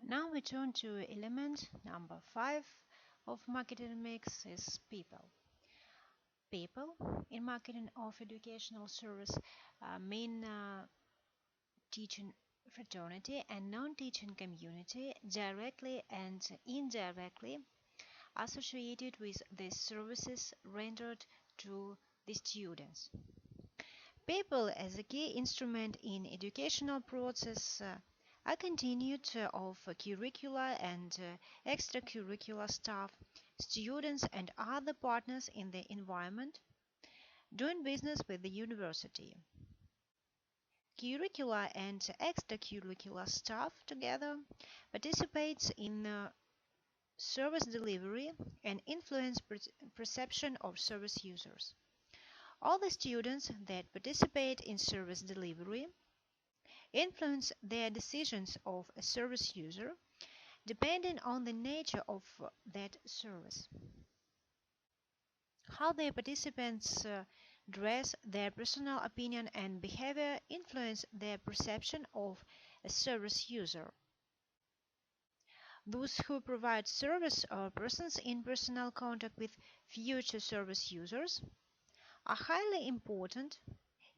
Now we turn to element number 5 of marketing mix is people. People in marketing of educational service mean teaching fraternity and non-teaching community directly and indirectly associated with the services rendered to the students. People as a key instrument in educational process are continued of curricular and extracurricular staff, students and other partners in the environment doing business with the university. Curricular and extracurricular staff together participates in service delivery and influence perception of service users. All the students that participate in service delivery influence their decisions of a service user depending on the nature of that service. How the participants dress, their personal opinion and behavior influence their perception of a service user. Those who provide service or persons in personal contact with future service users are highly important,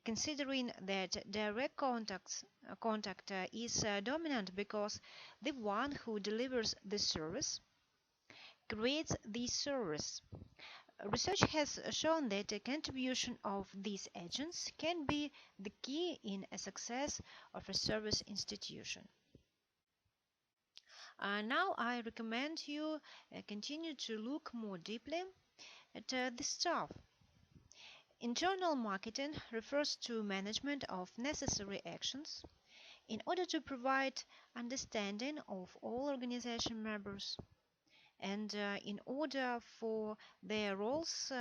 considering that direct contact is dominant because the one who delivers the service creates the service. Research has shown that the contribution of these agents can be the key in a success of a service institution. Now I recommend you continue to look more deeply at the staff. Internal marketing refers to management of necessary actions in order to provide understanding of all organization members and in order for their roles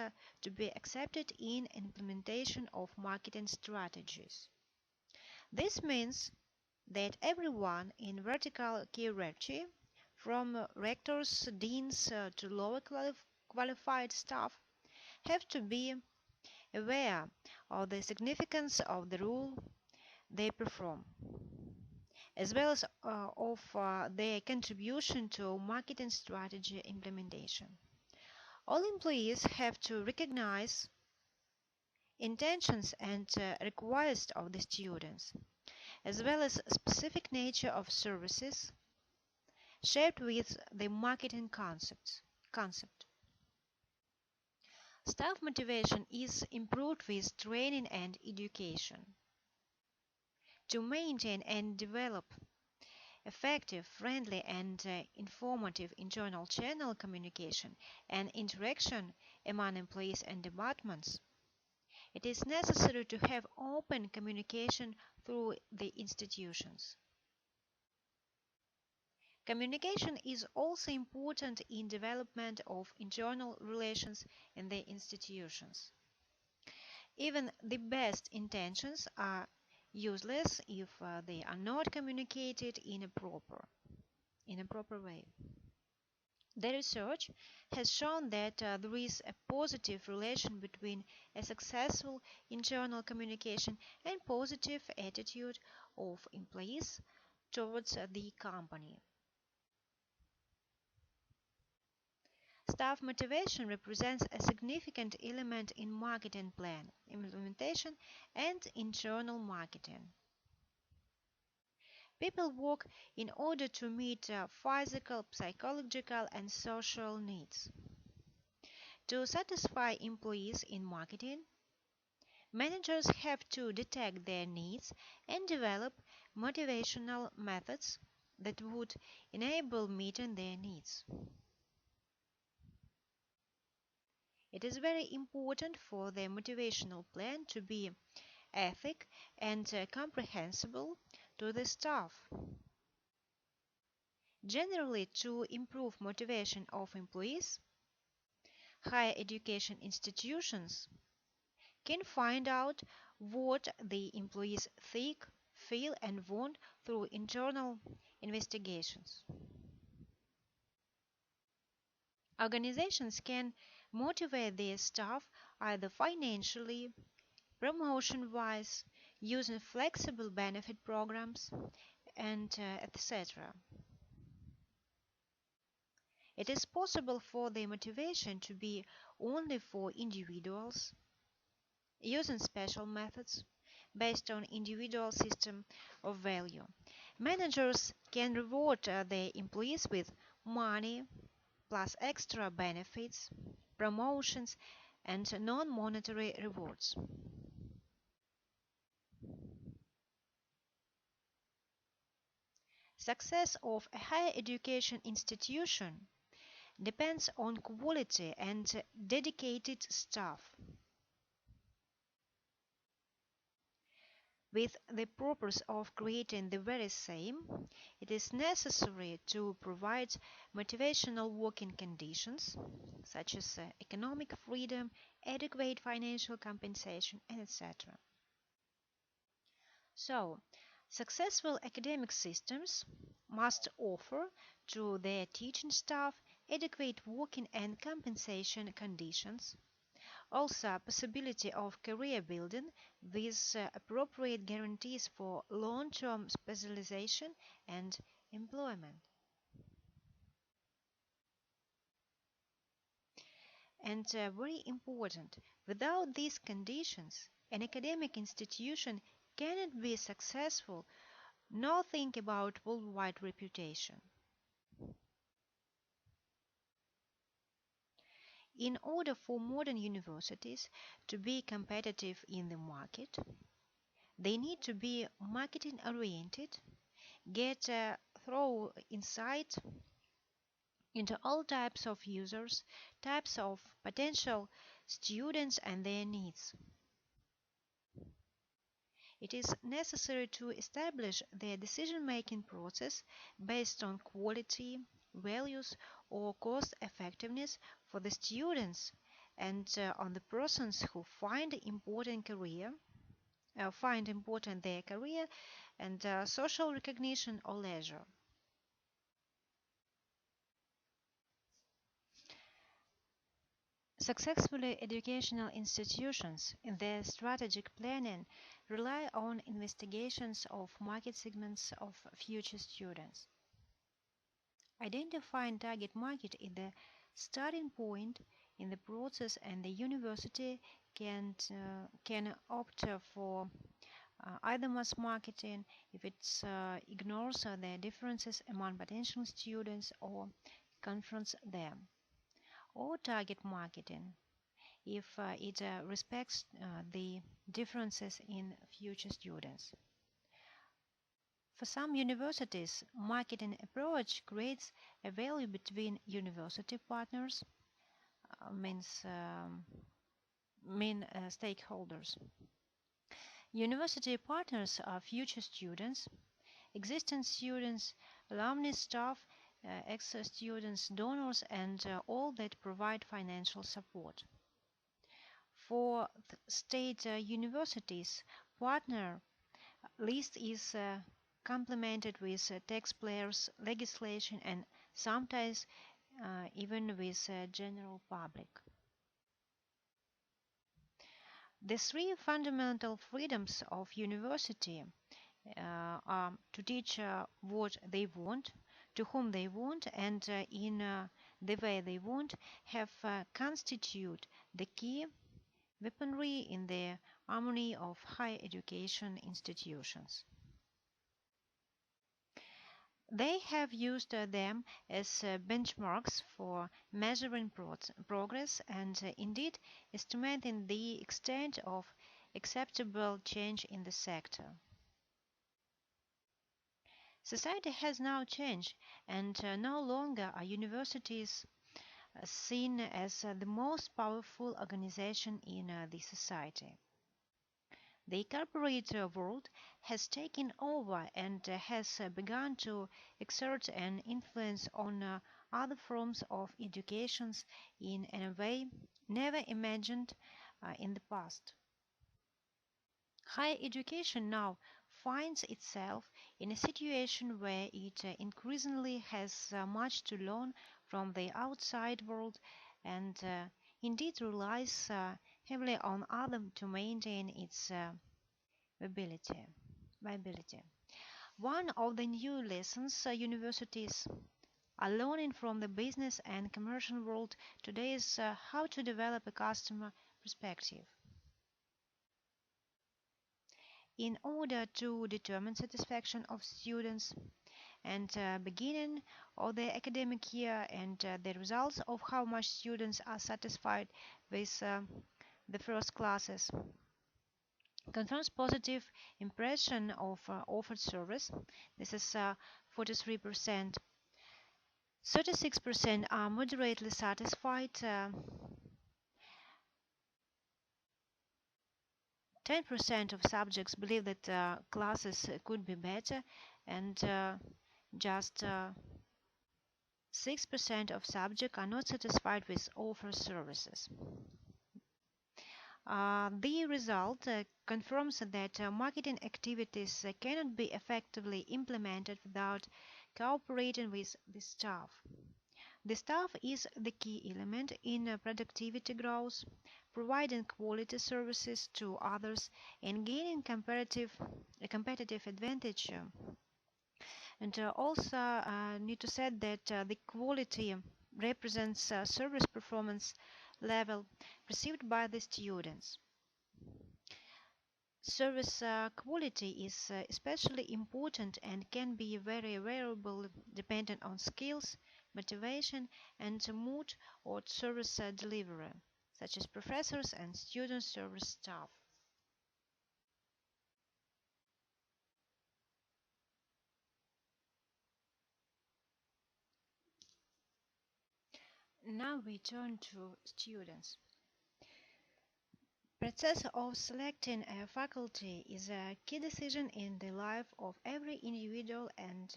to be accepted in implementation of marketing strategies. This means that everyone in vertical hierarchy, from rectors, deans to lower qualified staff, have to be aware of the significance of the role they perform, as well as of their contribution to marketing strategy implementation. All employees have to recognize intentions and requests of the students, as well as specific nature of services shaped with the marketing concept. Staff motivation is improved with training and education. To maintain and develop effective, friendly and informative internal channel communication and interaction among employees and departments, it is necessary to have open communication through the institutions. Communication is also important in development of internal relations in the institutions. Even the best intentions are useless if they are not communicated in a proper way. The research has shown that there is a positive relation between a successful internal communication and positive attitude of employees towards the company. Staff motivation represents a significant element in marketing plan implementation and internal marketing. People work in order to meet physical, psychological, and social needs. To satisfy employees in marketing, managers have to detect their needs and develop motivational methods that would enable meeting their needs. It is very important for the motivational plan to be ethic and comprehensible to the staff. Generally, to improve motivation of employees, higher education institutions can find out what the employees think, feel and want through internal investigations. Organizations can motivate their staff either financially, promotion-wise, using flexible benefit programs, and etc. It is possible for the motivation to be only for individuals using special methods based on individual system of value. Managers can reward their employees with money plus extra benefits, promotions, and non-monetary rewards. Success of a higher education institution depends on quality and dedicated staff. With the purpose of creating the very same, it is necessary to provide motivational working conditions such as economic freedom, adequate financial compensation, and etc. So, successful academic systems must offer to their teaching staff adequate working and compensation conditions, also possibility of career building with appropriate guarantees for long-term specialization and employment. And very important, without these conditions, an academic institution cannot be successful nor think about worldwide reputation. In order for modern universities to be competitive in the market, they need to be marketing oriented, get a thorough insight into all types of users, types of potential students and their needs. It is necessary to establish their decision-making process based on quality, values, or cost effectiveness for the students and on the persons who find important their career and social recognition or leisure. Successfully educational institutions in their strategic planning rely on investigations of market segments of future students. Identifying target market is the starting point in the process, and the university can opt for either mass marketing if it ignores the differences among potential students or confronts them, or target marketing if it respects the differences in future students. For some universities, marketing approach creates a value between university partners, means main stakeholders. University partners are future students, existing students, alumni staff, ex-students, donors, and all that provide financial support. For state universities, partner list is complemented with taxpayers legislation and sometimes even with general public. The three fundamental freedoms of university are to teach what they want, to whom they want, and in the way they want, have constitute the key weaponry in the armory of higher education institutions. They have used them as benchmarks for measuring progress and indeed estimating the extent of acceptable change in the sector. Society has now changed, and no longer are universities seen as the most powerful organization in the society. The corporate world has taken over and has begun to exert an influence on other forms of education in a way never imagined in the past. Higher education now finds itself in a situation where it increasingly has much to learn from the outside world and indeed relies heavily on others to maintain its viability. One of the new lessons universities are learning from the business and commercial world today is how to develop a customer perspective. In order to determine satisfaction of students and beginning of the academic year and the results of how much students are satisfied with the first classes confirms positive impression of offered service. This is 43%. 36% are moderately satisfied. 10% of subjects believe that classes could be better, and just 6% of subjects are not satisfied with offered services. The result confirms that marketing activities cannot be effectively implemented without cooperating with the staff. The staff is the key element in productivity growth, providing quality services to others and gaining a competitive advantage. And also need to say that the quality represents service performance level perceived by the students. Service quality is especially important and can be very variable depending on skills, motivation, and mood or service delivery, such as professors and student service staff. Now we turn to students. Process of selecting a faculty is a key decision in the life of every individual and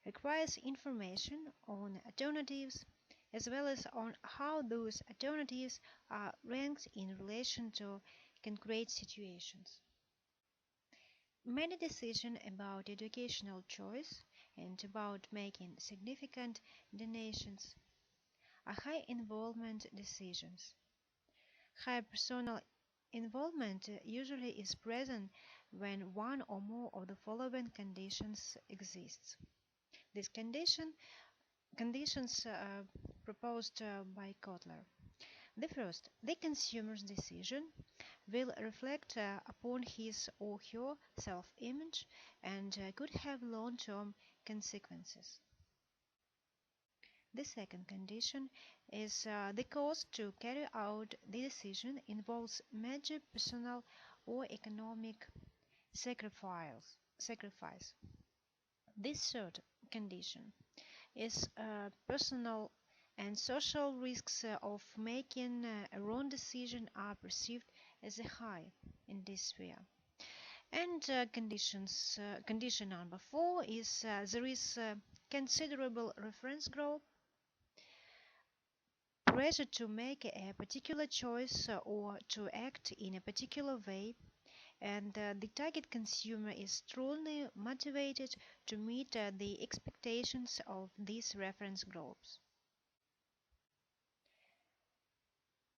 requires information on alternatives as well as on how those alternatives are ranked in relation to concrete situations. Many decisions about educational choice and about making significant donations are high involvement decisions. High personal involvement usually is present when one or more of the following conditions exist. These conditions proposed by Kotler. The first, the consumer's decision will reflect upon his or her self-image and could have long-term consequences. The second condition is the cost to carry out the decision involves major personal or economic sacrifice. This third condition is personal and social risks of making a wrong decision are perceived as high in this sphere. And condition number 4 is there is considerable reference group pressure to make a particular choice or to act in a particular way, and the target consumer is strongly motivated to meet the expectations of these reference groups.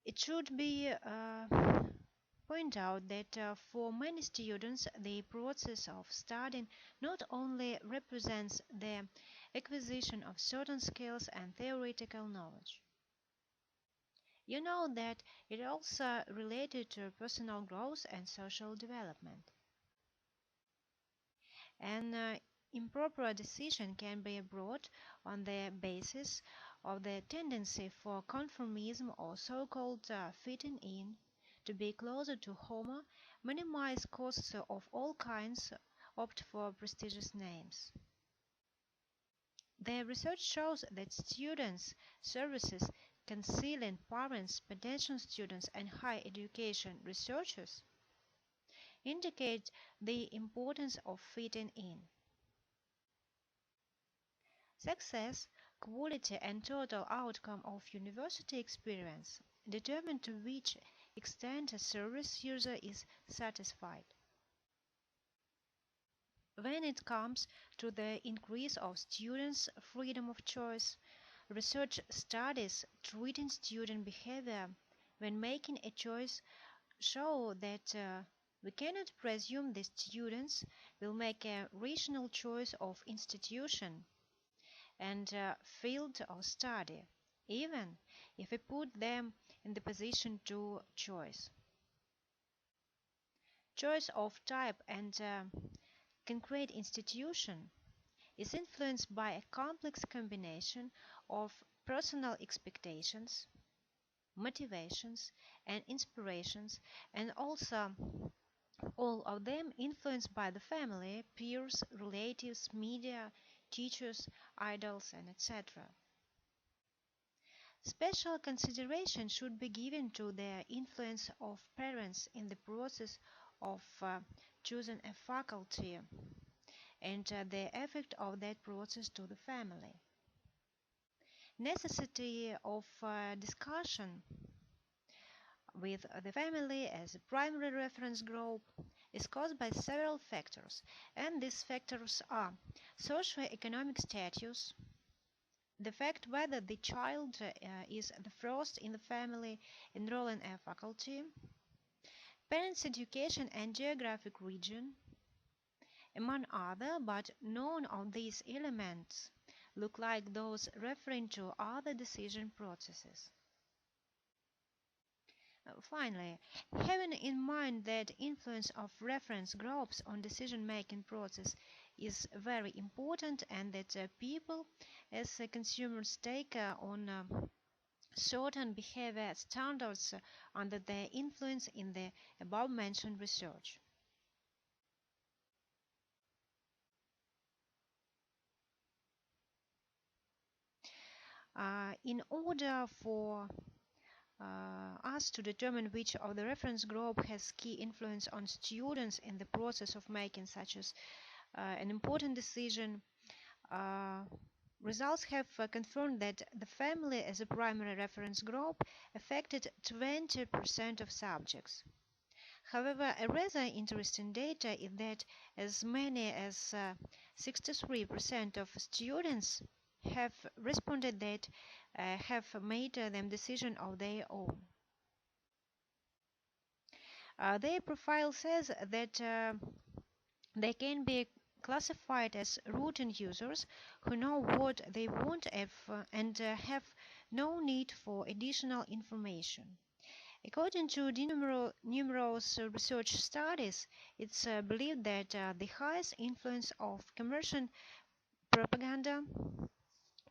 It should be pointed out that for many students, the process of studying not only represents the acquisition of certain skills and theoretical knowledge. You know that it also related to personal growth and social development. An improper decision can be brought on the basis of the tendency for conformism or so-called fitting in, to be closer to Homer, minimize costs of all kinds, opt for prestigious names. The research shows that students' services counseling, parents, potential students, and higher education researchers indicate the importance of fitting in. Success, quality, and total outcome of university experience determine to which extent a service user is satisfied. When it comes to the increase of students' freedom of choice, research studies treating student behavior when making a choice show that we cannot presume the students will make a rational choice of institution, and field of study, even if we put them in the position to choice. Choice of type and concrete institution is influenced by a complex combination of personal expectations, motivations, and inspirations, and also all of them influenced by the family, peers, relatives, media, teachers, idols, and etc. Special consideration should be given to the influence of parents in the process of choosing a faculty and the effect of that process to the family. Necessity of discussion with the family as a primary reference group is caused by several factors, and these factors are socioeconomic status, the fact whether the child is the first in the family enrolling a faculty, parents' education and geographic region, among other, but none of these elements look like those referring to other decision processes. Finally, having in mind that influence of reference groups on decision-making process is very important and that people as consumers take on certain behavior standards under their influence in the above-mentioned research. In order for us to determine which of the reference group has key influence on students in the process of making such as an important decision, uh, results have confirmed that the family as a primary reference group affected 20% of subjects. However, a rather interesting data is that as many as 63% of students have responded that have made them decision of their own. Their profile says that they can be classified as routine users who know what they want and have no need for additional information. According to numerous research studies, it's believed that the highest influence of commercial propaganda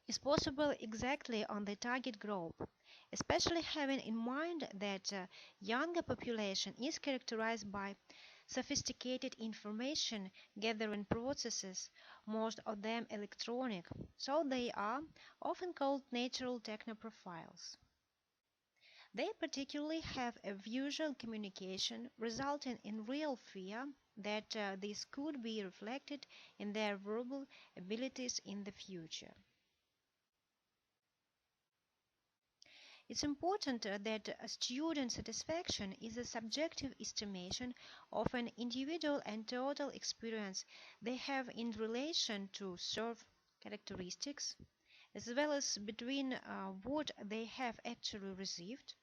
is possible exactly on the target group, especially having in mind that younger population is characterized by sophisticated information gathering processes, most of them electronic, so they are often called natural technoprofiles. They particularly have a visual communication resulting in real fear that this could be reflected in their verbal abilities in the future. It's important that student satisfaction is a subjective estimation of an individual and total experience they have in relation to served characteristics, as well as between what they have actually received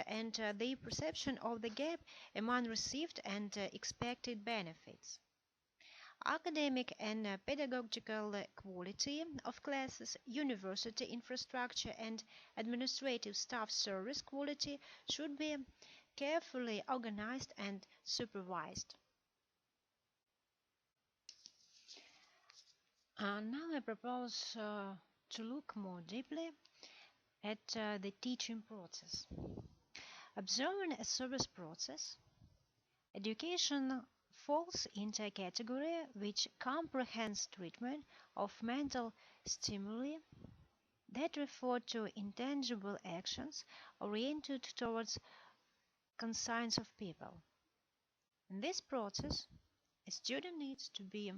and the perception of the gap among received and expected benefits. Academic and pedagogical quality of classes, university infrastructure, and administrative staff service quality should be carefully organized and supervised. Now I propose to look more deeply at the teaching process. Observing a service process, education falls into a category which comprehends treatment of mental stimuli that refer to intangible actions oriented towards conscience of people. In this process, a student needs to be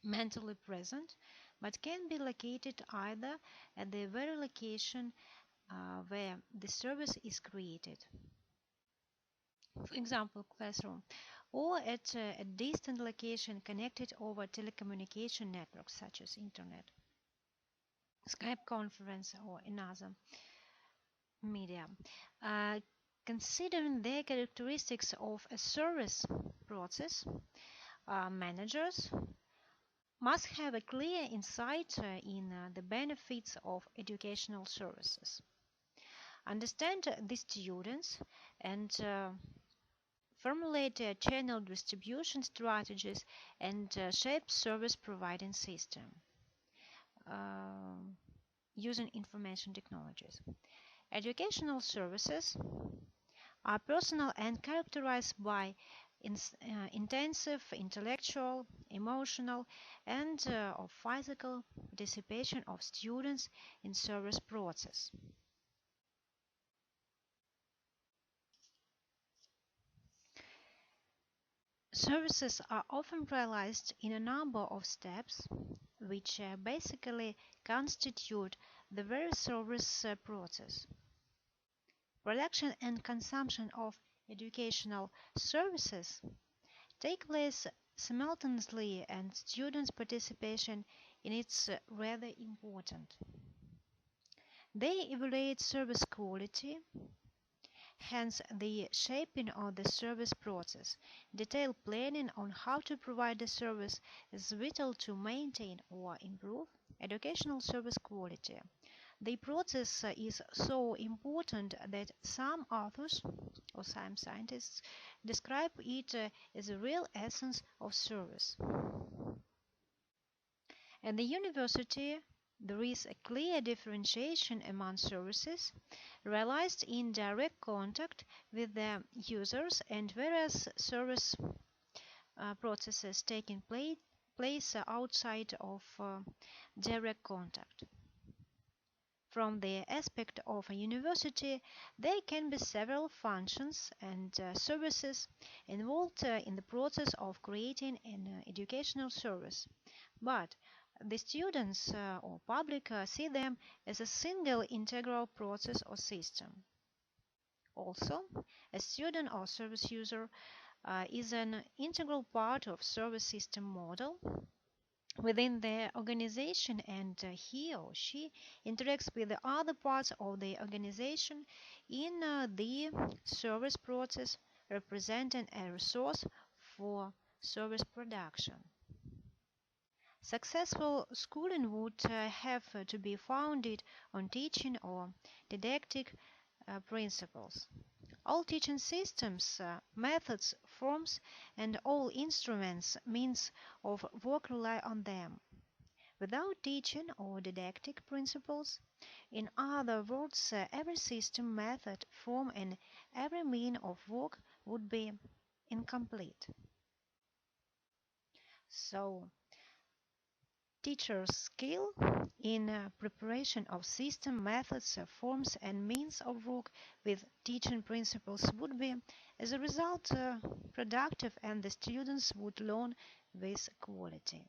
mentally present but can be located either at the very location where the service is created, for example, classroom, or at a distant location connected over telecommunication networks such as internet, Skype conference, or another media. Uh, Considering the characteristics of a service process, managers must have a clear insight in the benefits of educational services, understand the students, and formulate channel distribution strategies and shape service providing system um, using information technologies. Educational services are personal and characterized by intensive intellectual, emotional, and or physical participation of students in service process. Services are often realized in a number of steps, which basically constitute the very service process. Production and consumption of educational services take place simultaneously, and students' participation in it's rather important. They evaluate service quality, hence the shaping of the service process. Detailed planning on how to provide the service is vital to maintain or improve educational service quality. The process is so important that some authors or some scientists describe it as a real essence of service. At the university, there is a clear differentiation among services realized in direct contact with the users and various service processes taking place outside of direct contact. From the aspect of a university, there can be several functions and services involved in the process of creating an educational service. But the students or public see them as a single integral process or system. Also, a student or service user is an integral part of service system model within the organization, and he or she interacts with the other parts of the organization in the service process, representing a resource for service production. Successful schooling would have to be founded on teaching or didactic principles. All teaching systems, methods, forms, and all instruments, means of work rely on them. Without teaching or didactic principles, in other words, every system, method, form, and every mean of work would be incomplete. So, teachers' skill in preparation of system, methods, forms, and means of work with teaching principles would be, as a result, productive, and the students would learn with quality.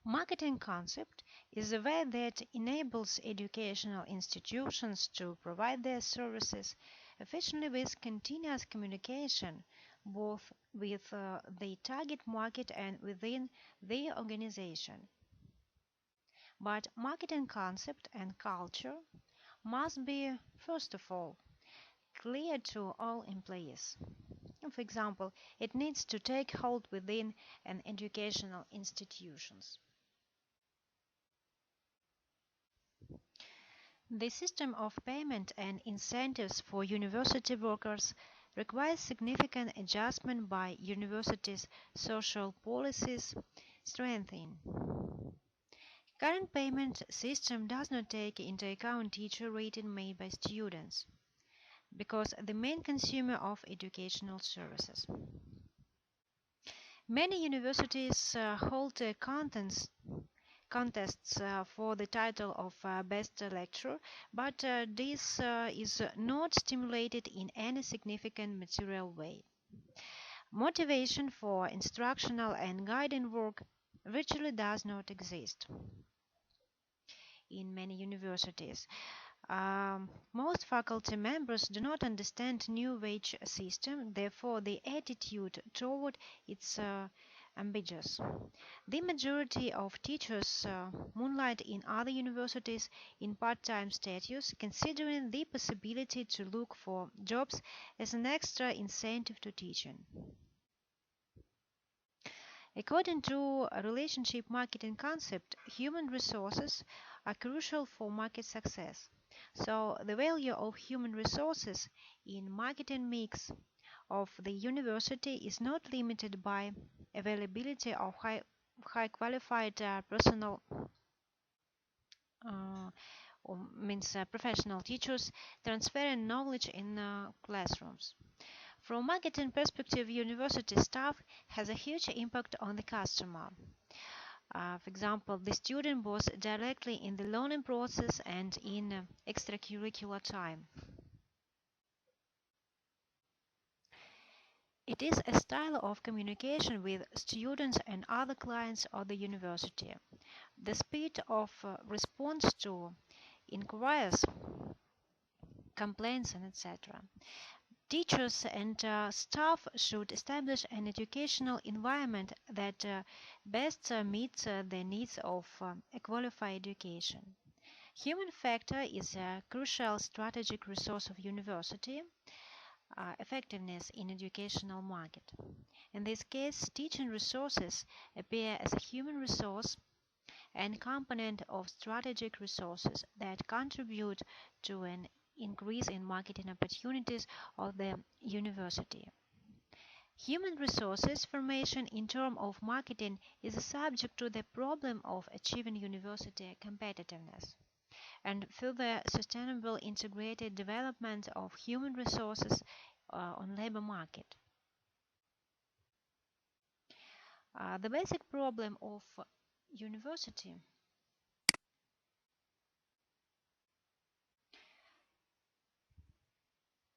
Marketing concept is a way that enables educational institutions to provide their services efficiently with continuous communication, both with the target market and within the organization. But marketing concept and culture must be, first of all, clear to all employees. For example, it needs to take hold within an educational institutions. The system of payment and incentives for university workers requires significant adjustment by universities' social policies strengthening. Current payment system does not take into account teacher rating made by students because the main consumer of educational services. Many universities hold contests for the title of best lecturer, but this is not stimulated in any significant material way. Motivation for instructional and guiding work virtually does not exist in many universities. Most faculty members do not understand new wage system, therefore the attitude toward its ambiguous. The majority of teachers moonlight in other universities in part-time status, considering the possibility to look for jobs as an extra incentive to teaching. According to a relationship marketing concept, human resources are crucial for market success. So the value of human resources in marketing mix of the university is not limited by availability of high qualified personal uh, professional teachers transferring knowledge in classrooms. From marketing perspective, university staff has a huge impact on the customer. For example, the student was directly in the learning process and in extracurricular time. It is a style of communication with students and other clients of the university. The speed of response to inquiries, complaints, and etc. Teachers and staff should establish an educational environment that best meets the needs of a qualified education. Human factor is a crucial strategic resource of university effectiveness in educational market. In this case, teaching resources appear as a human resource and component of strategic resources that contribute to an increase in marketing opportunities of the university. Human resources formation in terms of marketing is a subject to the problem of achieving university competitiveness and further sustainable integrated development of human resources on labor market. The basic problem of university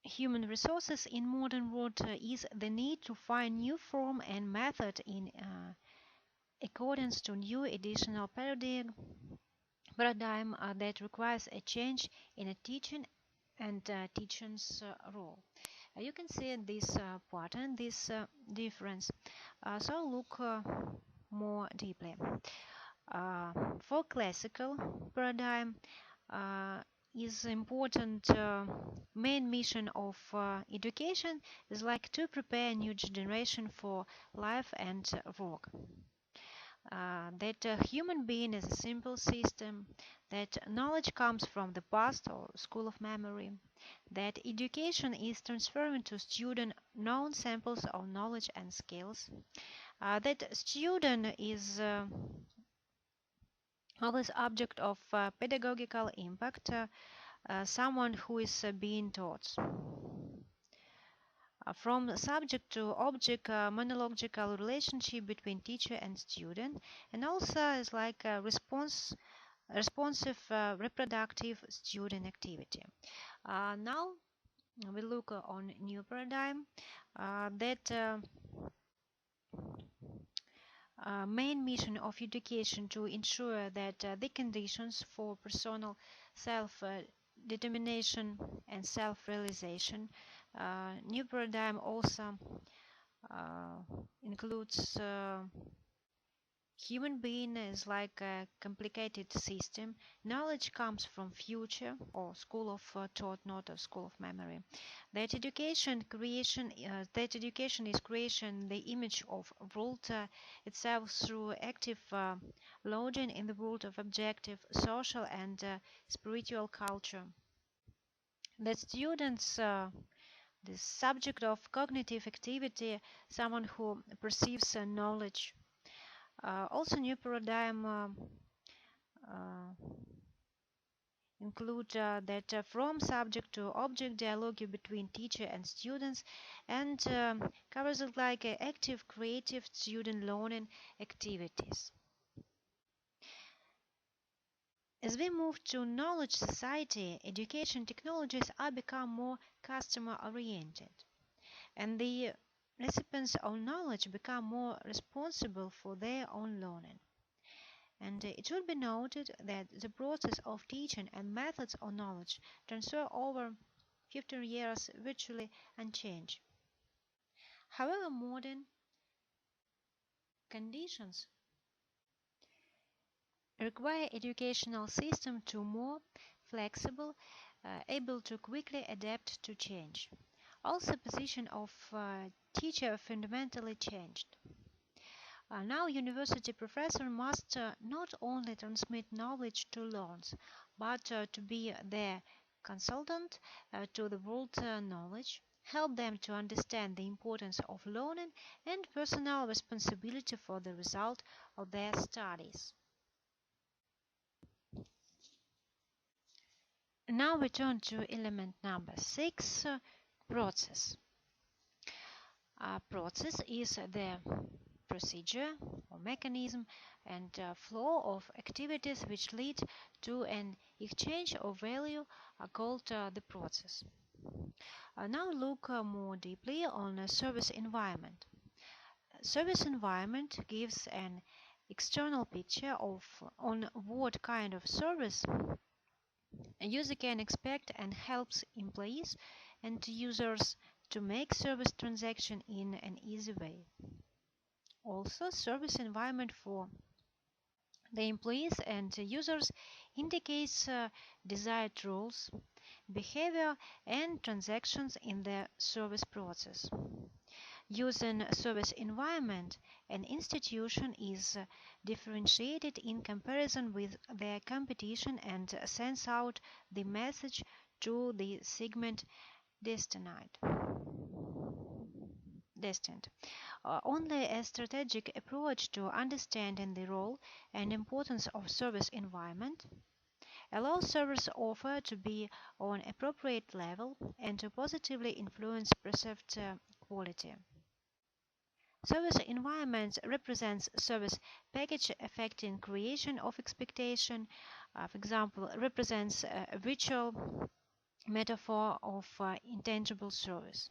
human resources in modern world is the need to find new form and method in accordance to new additional paradigm that requires a change in a teaching and teaching's role. You can see this pattern, this difference. So look more deeply. For classical paradigm, uh, is important main mission of education is like to prepare a new generation for life and work. That human being is a simple system, that knowledge comes from the past or school of memory, that education is transferring to student known samples of knowledge and skills, that student is always object of pedagogical impact, someone who is being taught. From subject to object, monological relationship between teacher and student, and also is like a responsive reproductive student activity. Now we look on new paradigm that main mission of education to ensure that the conditions for personal self-determination and self-realization. New paradigm also uh, includes human being is like a complicated system. Knowledge comes from future or school of thought, not a school of memory. That education is creation the image of world itself through active lodging in the world of objective, social, and spiritual culture. That students the subject of cognitive activity, someone who perceives knowledge. Also, new paradigm uh, include that from subject to object dialogue between teacher and students, and covers it like active creative student learning activities. As we move to knowledge society, education technologies are become more customer oriented, and the recipients of knowledge become more responsible for their own learning. And it should be noted that the process of teaching and methods of knowledge transfer over 15 years virtually unchanged. However, modern conditions require educational system to more flexible, able to quickly adapt to change. Also, position of teacher fundamentally changed. Now university professor must not only transmit knowledge to learners, but to be their consultant to the world knowledge, help them to understand the importance of learning and personal responsibility for the result of their studies. Now we turn to element number 6, process. Process is the procedure or mechanism and flow of activities which lead to an exchange of value called the process. Now look more deeply on a service environment. Service environment gives an external picture of on what kind of service a user can expect and helps employees and users to make service transaction in an easy way. Also, service environment for the employees and users indicates desired rules, behavior, and transactions in the service process. Using service environment, an institution is differentiated in comparison with their competition and sends out the message to the segment destined. Only a strategic approach to understanding the role and importance of service environment allows service offer to be on appropriate level and to positively influence perceived quality. Service environment represents service package affecting creation of expectation. For example, represents a virtual metaphor of intangible service.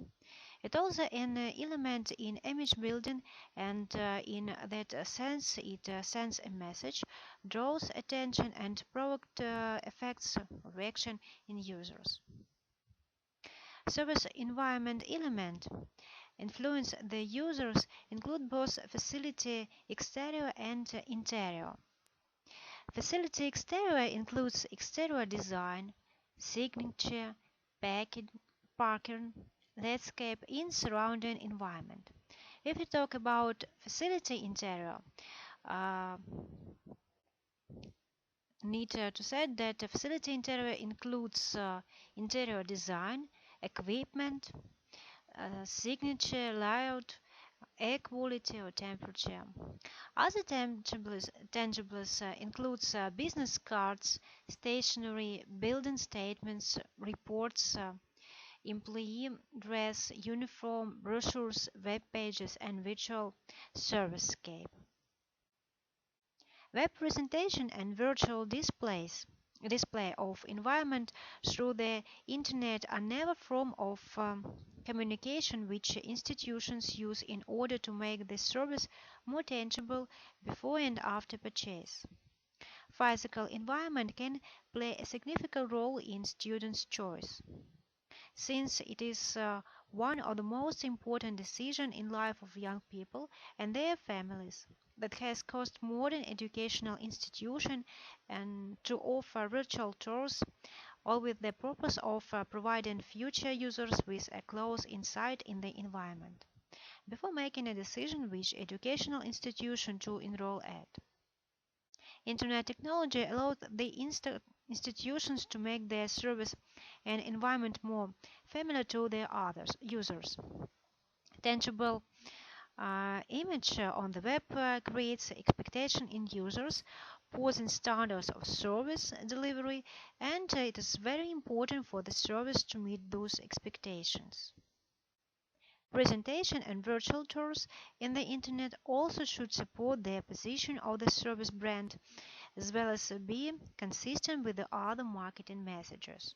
It also an element in image building, and in that sense, it sends a message, draws attention, and provokes effects or reaction in users. Service environment element influence the users include both facility exterior and interior. Facility exterior includes exterior design, signature, parking, landscape in surrounding environment. If we talk about facility interior, uh, need to say that the facility interior includes interior design, equipment, signature, layout, air quality or temperature. Other tangibles includes business cards, stationery, building statements, reports, employee dress, uniform, brochures, web pages, and virtual servicescape. Web presentation and virtual display of environment through the internet are another form of communication which institutions use in order to make the service more tangible before and after purchase. Physical environment can play a significant role in students' choice, since it is one of the most important decisions in life of young people and their families that has caused modern educational institutions and to offer virtual tours, all with the purpose of providing future users with a close insight in the environment before making a decision which educational institution to enroll at. Internet technology allows the institutions to make their service and environment more familiar to their users. Tangible image on the web creates expectation in users, posing standards of service delivery, and it is very important for the service to meet those expectations. Presentation and virtual tours in the internet also should support the position of the service brand as well as be consistent with the other marketing messages.